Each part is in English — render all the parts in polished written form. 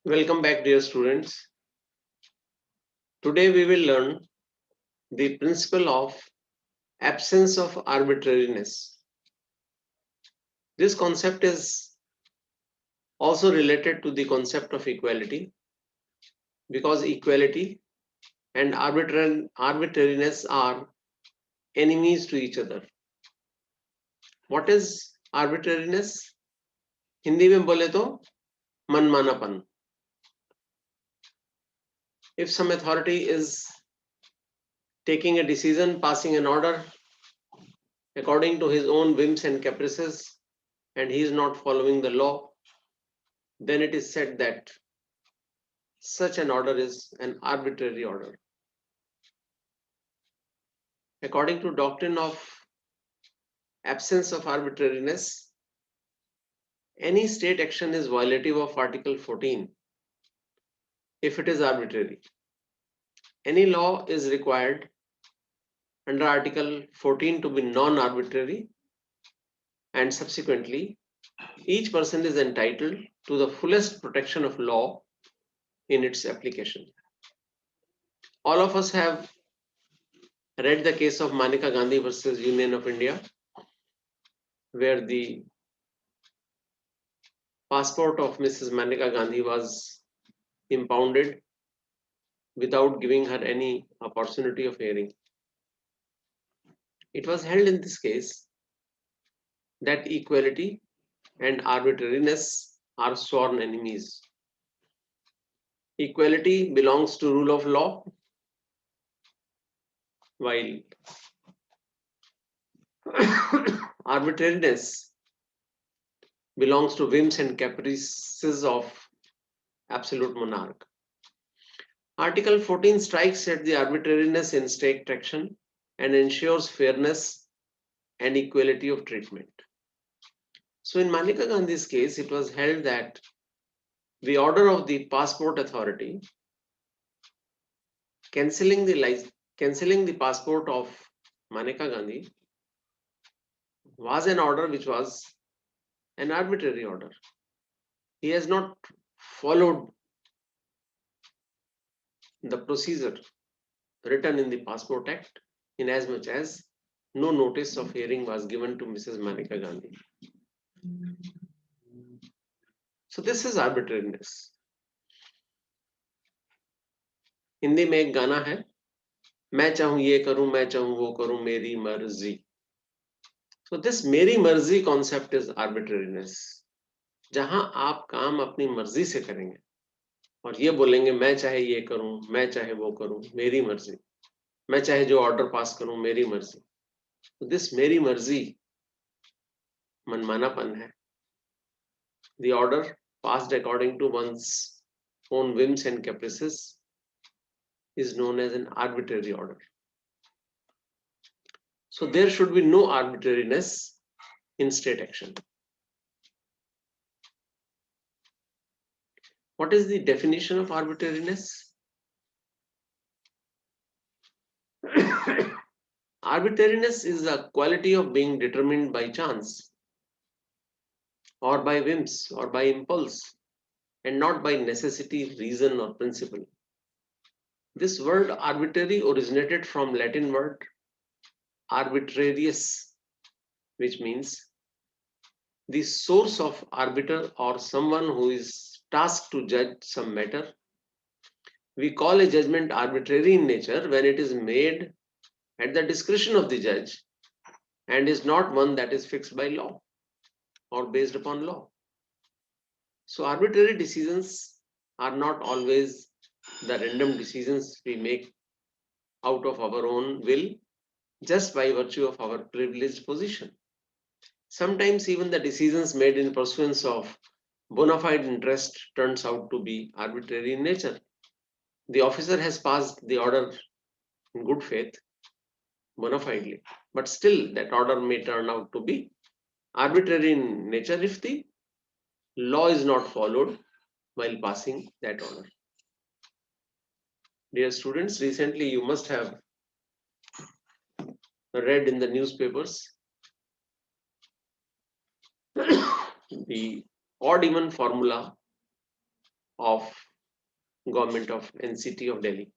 Welcome back, dear students. Today we will learn the principle of absence of arbitrariness. This concept is also related to the concept of equality because equality and arbitrariness are enemies to each other. What is arbitrariness? Hindi में बोले तो मनमानापन. If some authority is taking a decision, passing an order according to his own whims and caprices, and he is not following the law, then it is said that such an order is an arbitrary order. According to doctrine of absence of arbitrariness, any state action is violative of Article 14 if it is arbitrary. Any law is required under Article 14 to be non-arbitrary, and subsequently each person is entitled to the fullest protection of law in its application. All of us have read the case of Maneka Gandhi versus Union of India, where the passport of Mrs. Maneka Gandhi was impounded without giving her any opportunity of hearing. It was held in this case that equality and arbitrariness are sworn enemies. Equality belongs to rule of law, while arbitrariness belongs to whims and caprices of absolute monarch. Article 14 strikes at the arbitrariness in state action and ensures fairness and equality of treatment. So in Maneka Gandhi's case, it was held that the order of the passport authority cancelling the passport of Maneka Gandhi was an order which was an arbitrary order. He has not followed the procedure written in the Passport Act, in as much as no notice of hearing was given to Mrs. Maneka Gandhi. So this is arbitrariness. Hindi में एक गाना है, मैं चाहूं ये करूं, मैं चाहूं वो करूं, मेरी मर्जी. So this मेरी मर्जी concept is arbitrariness. जहां आप काम अपनी मर्जी से करेंगे और ये बोलेंगे मैं चाहे ये करूं, मैं चाहे वो करूं, मेरी मर्जी, मैं चाहे जो ऑर्डर पास करूं, मेरी मर्जी. तो दिस मेरी मर्जी मनमानापन है. The order passed according to one's own whims and caprices is known as an arbitrary order. So there should be no arbitrariness in state action. What is the definition of arbitrariness? Arbitrariness is the quality of being determined by chance or by whims or by impulse and not by necessity, reason or principle. This word arbitrary originated from Latin word arbitrarius, which means the source of arbiter or someone who is tasked to judge some matter. We call a judgment arbitrary in nature when it is made at the discretion of the judge and is not one that is fixed by law or based upon law. So arbitrary decisions are not always the random decisions we make out of our own will just by virtue of our privileged position. Sometimes even the decisions made in pursuance of bona fide interest turns out to be arbitrary in nature. The officer has passed the order in good faith, bona fidely, but still that order may turn out to be arbitrary in nature if the law is not followed while passing that order. Dear students, recently you must have read in the newspapers the odd even formula of government of NCT of Delhi.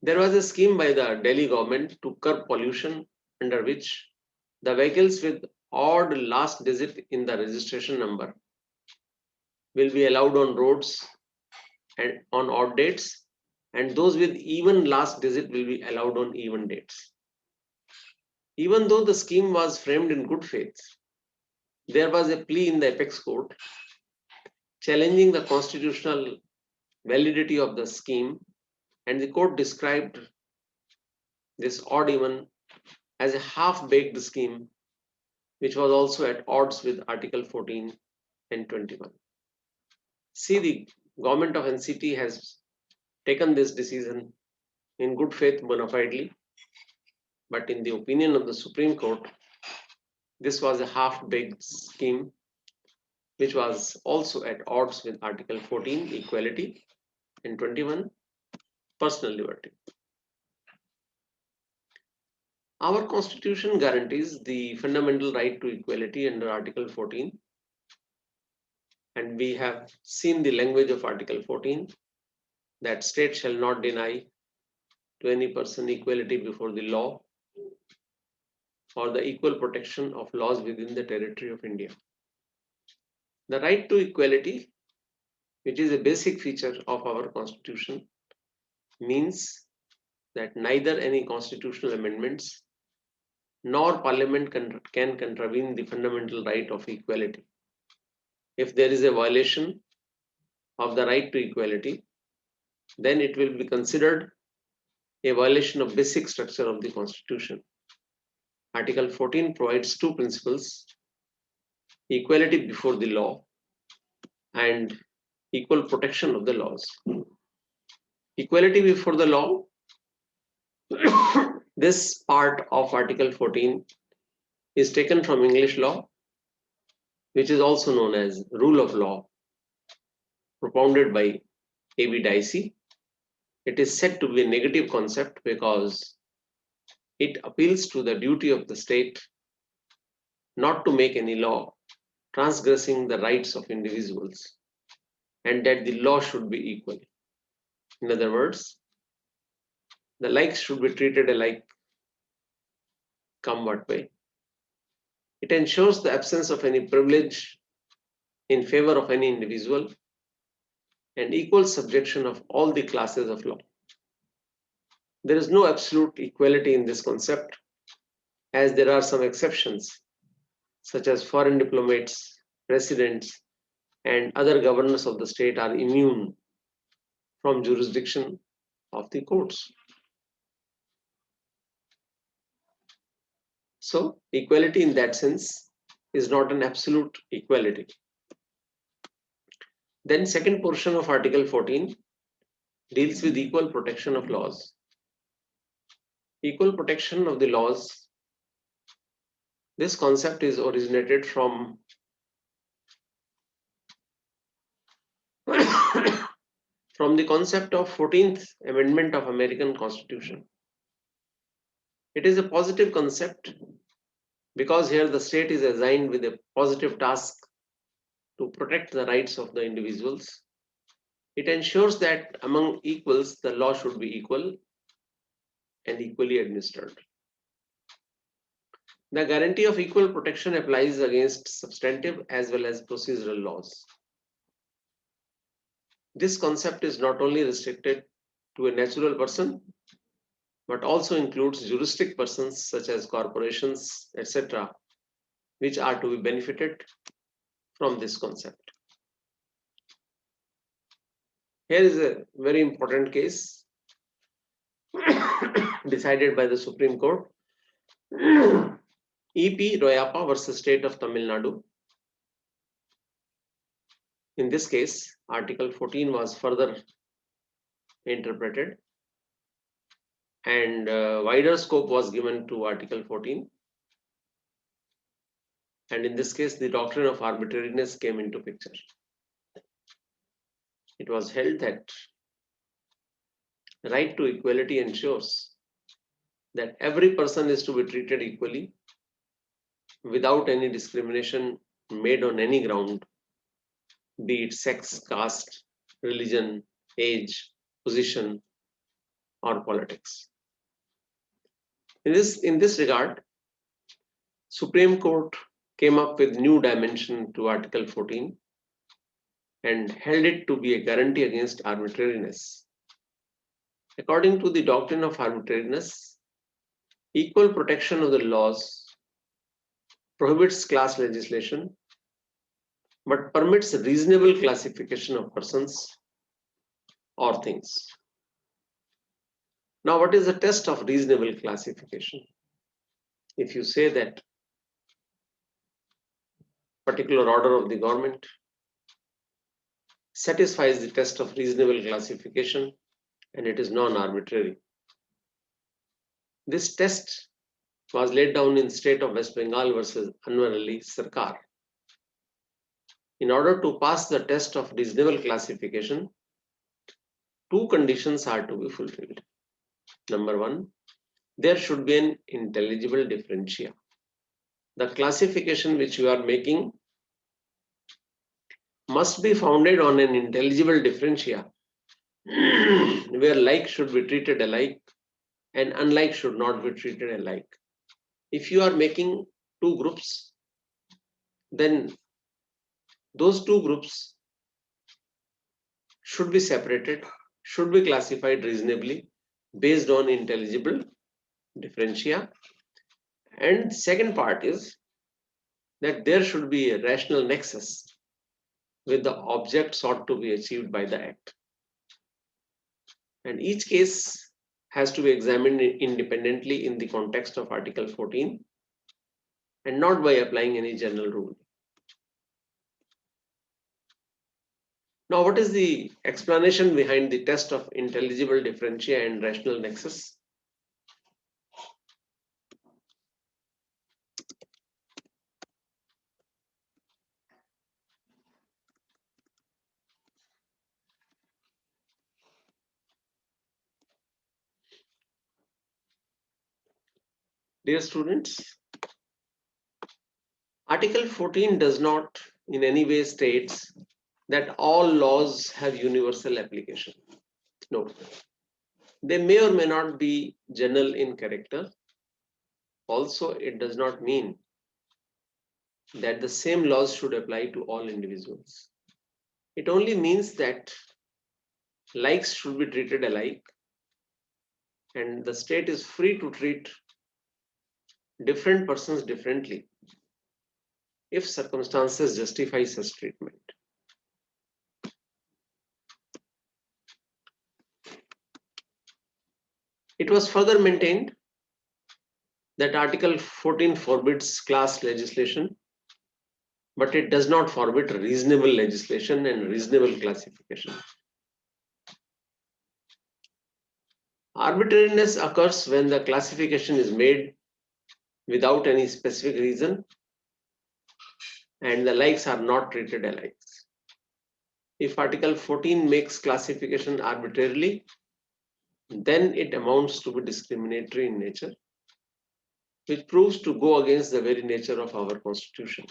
There was a scheme by the Delhi government to curb pollution, under which the vehicles with odd last digit in the registration number will be allowed on roads and on odd dates, and those with even last digit will be allowed on even dates. Even though the scheme was framed in good faith, there was a plea in the apex court challenging the constitutional validity of the scheme, and the court described this odd even as a half-baked scheme which was also at odds with Article 14 and 21. See, the government of NCT has taken this decision in good faith bona fidely, but in the opinion of the Supreme Court, this was a half-baked scheme which was also at odds with Article 14, equality, and 21, personal liberty. Our Constitution guarantees the fundamental right to equality under Article 14, and we have seen the language of Article 14, that state shall not deny to any person equality before the law or the equal protection of laws within the territory of India. The right to equality, which is a basic feature of our Constitution, means that neither any constitutional amendments nor Parliament can contravene the fundamental right of equality. If there is a violation of the right to equality, then it will be considered a violation of basic structure of the Constitution. Article 14 provides two principles: equality before the law and equal protection of the laws. Equality before the law, this part of Article 14 is taken from English law, which is also known as rule of law, propounded by A.B. Dicey. It is said to be a negative concept because it appeals to the duty of the state not to make any law transgressing the rights of individuals, and that the law should be equal. In other words, the like should be treated alike, come what may. It ensures the absence of any privilege in favor of any individual and equal subjection of all the classes of law. There is no absolute equality in this concept, as there are some exceptions, such as foreign diplomats, presidents, and other governors of the state are immune from jurisdiction of the courts. So, equality in that sense is not an absolute equality. Then, second portion of Article 14 deals with equal protection of laws. Equal protection of the laws. This concept is originated from the concept of 14th Amendment of American Constitution. It is a positive concept because here the state is assigned with a positive task to protect the rights of the individuals. It ensures that among equals, the law should be equal and equally administered. The guarantee of equal protection applies against substantive as well as procedural laws. This concept is not only restricted to a natural person, but also includes juristic persons such as corporations, etc., which are to be benefited from this concept. Here is a very important case decided by the Supreme Court. E.P. Royappa versus State of Tamil Nadu. In this case, Article 14 was further interpreted and wider scope was given to Article 14. And in this case, the doctrine of arbitrariness came into picture. It was held that right to equality ensures that every person is to be treated equally without any discrimination made on any ground, be it sex, caste, religion, age, position, or politics. In this regard, Supreme Court came up with new dimension to Article 14 and held it to be a guarantee against arbitrariness. According to the doctrine of arbitrariness, equal protection of the laws prohibits class legislation but permits reasonable classification of persons or things. Now, what is the test of reasonable classification? If you say that particular order of the government satisfies the test of reasonable classification and it is non-arbitrary. This test was laid down in state of West Bengal versus Anwar Ali Sarkar. In order to pass the test of reasonable classification, two conditions are to be fulfilled. Number one, there should be an intelligible differentia. The classification which you are making must be founded on an intelligible differentia where like should be treated alike and unlike should not be treated alike. If you are making two groups, then those two groups should be separated, should be classified reasonably based on intelligible differentia. And second part is that there should be a rational nexus with the object sought to be achieved by the act. And each case has to be examined independently in the context of Article 14 and not by applying any general rule. Now, what is the explanation behind the test of intelligible differentia and rational nexus? Dear students, Article 14 does not in any way states that all laws have universal application. No. They may or may not be general in character. Also, it does not mean that the same laws should apply to all individuals. It only means that likes should be treated alike and the state is free to treat different persons differently if circumstances justify such treatment. It was further maintained that Article 14 forbids class legislation, but it does not forbid reasonable legislation and reasonable classification. Arbitrariness occurs when the classification is made without any specific reason and the likes are not treated alike. If Article 14 makes classification arbitrarily, then it amounts to be discriminatory in nature, which proves to go against the very nature of our Constitution.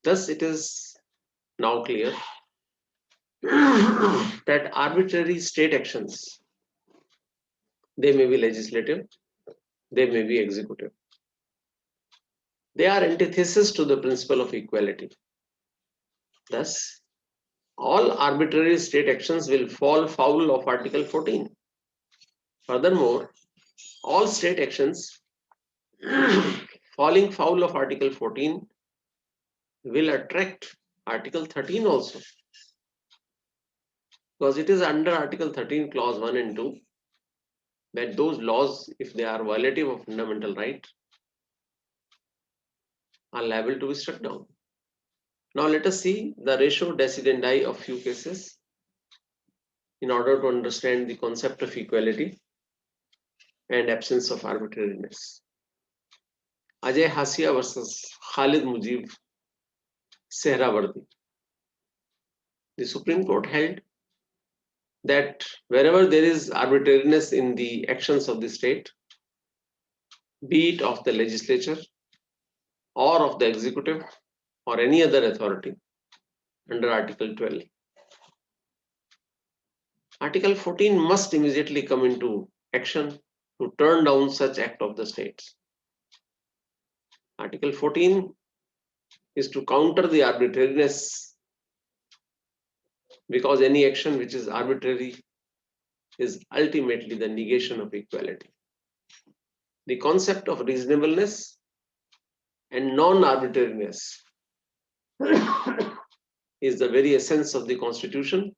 Thus, it is now clear that arbitrary state actions, they may be legislative, they may be executive. They are antithesis to the principle of equality. Thus, all arbitrary state actions will fall foul of Article 14. Furthermore, all state actions falling foul of Article 14 will attract Article 13 also. Because it is under Article 13, Clause 1 and 2, that those laws, if they are violative of fundamental right, are liable to be struck down. Now let us see the ratio decidendi of few cases in order to understand the concept of equality and absence of arbitrariness. Ajay Hasia versus Khalid Mujib Sehrawardi. The Supreme Court held that wherever there is arbitrariness in the actions of the state, be it of the legislature or of the executive or any other authority, under Article 12. Article 14 must immediately come into action to turn down such act of the states. Article 14 is to counter the arbitrariness, because any action which is arbitrary is ultimately the negation of equality. The concept of reasonableness and non-arbitrariness is the very essence of the Constitution,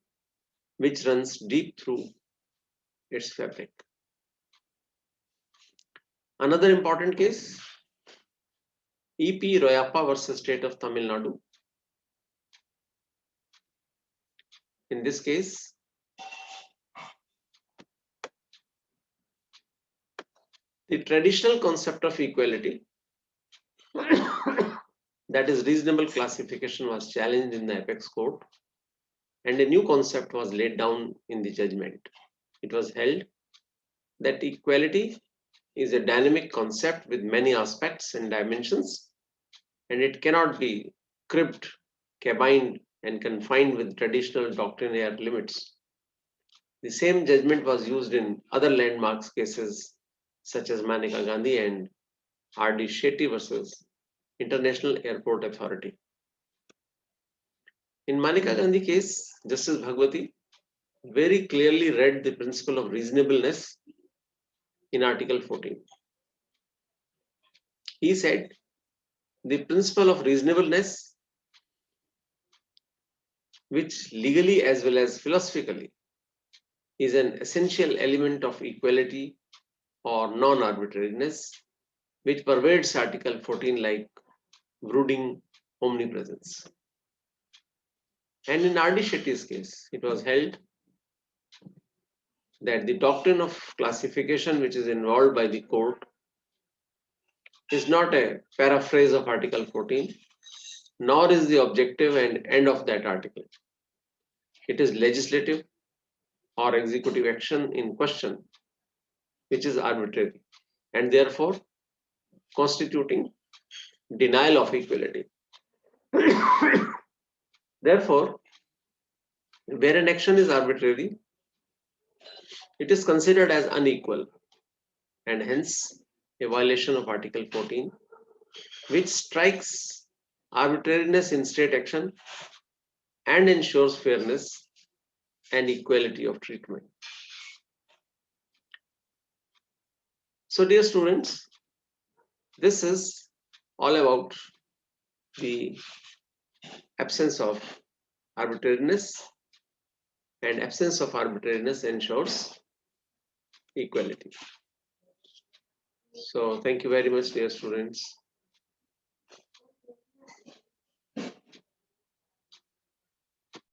which runs deep through its fabric. Another important case, E.P. Royappa versus State of Tamil Nadu. In this case, the traditional concept of equality, that is reasonable classification, was challenged in the apex court, and a new concept was laid down in the judgment. It was held that equality is a dynamic concept with many aspects and dimensions, and it cannot be cribbed, cabined, and confined with traditional doctrinaire limits. The same judgment was used in other landmarks cases such as Maneka Gandhi and R.D. Shetty versus International Airport Authority. In Maneka Gandhi case, Justice Bhagwati very clearly read the principle of reasonableness in Article 14. He said, the principle of reasonableness, which legally as well as philosophically is an essential element of equality or non-arbitrariness, which pervades Article 14 like brooding omnipresence. And in R.D. Shetty's case, it was held that the doctrine of classification which is involved by the court is not a paraphrase of Article 14, nor is the objective and end of that article. It is legislative or executive action in question, which is arbitrary, and therefore constituting denial of equality. Therefore, where an action is arbitrary, it is considered as unequal, and hence a violation of Article 14, which strikes arbitrariness in state action and ensures fairness and equality of treatment. So, dear students, this is all about the absence of arbitrariness, and absence of arbitrariness ensures equality. So, thank you very much, dear students.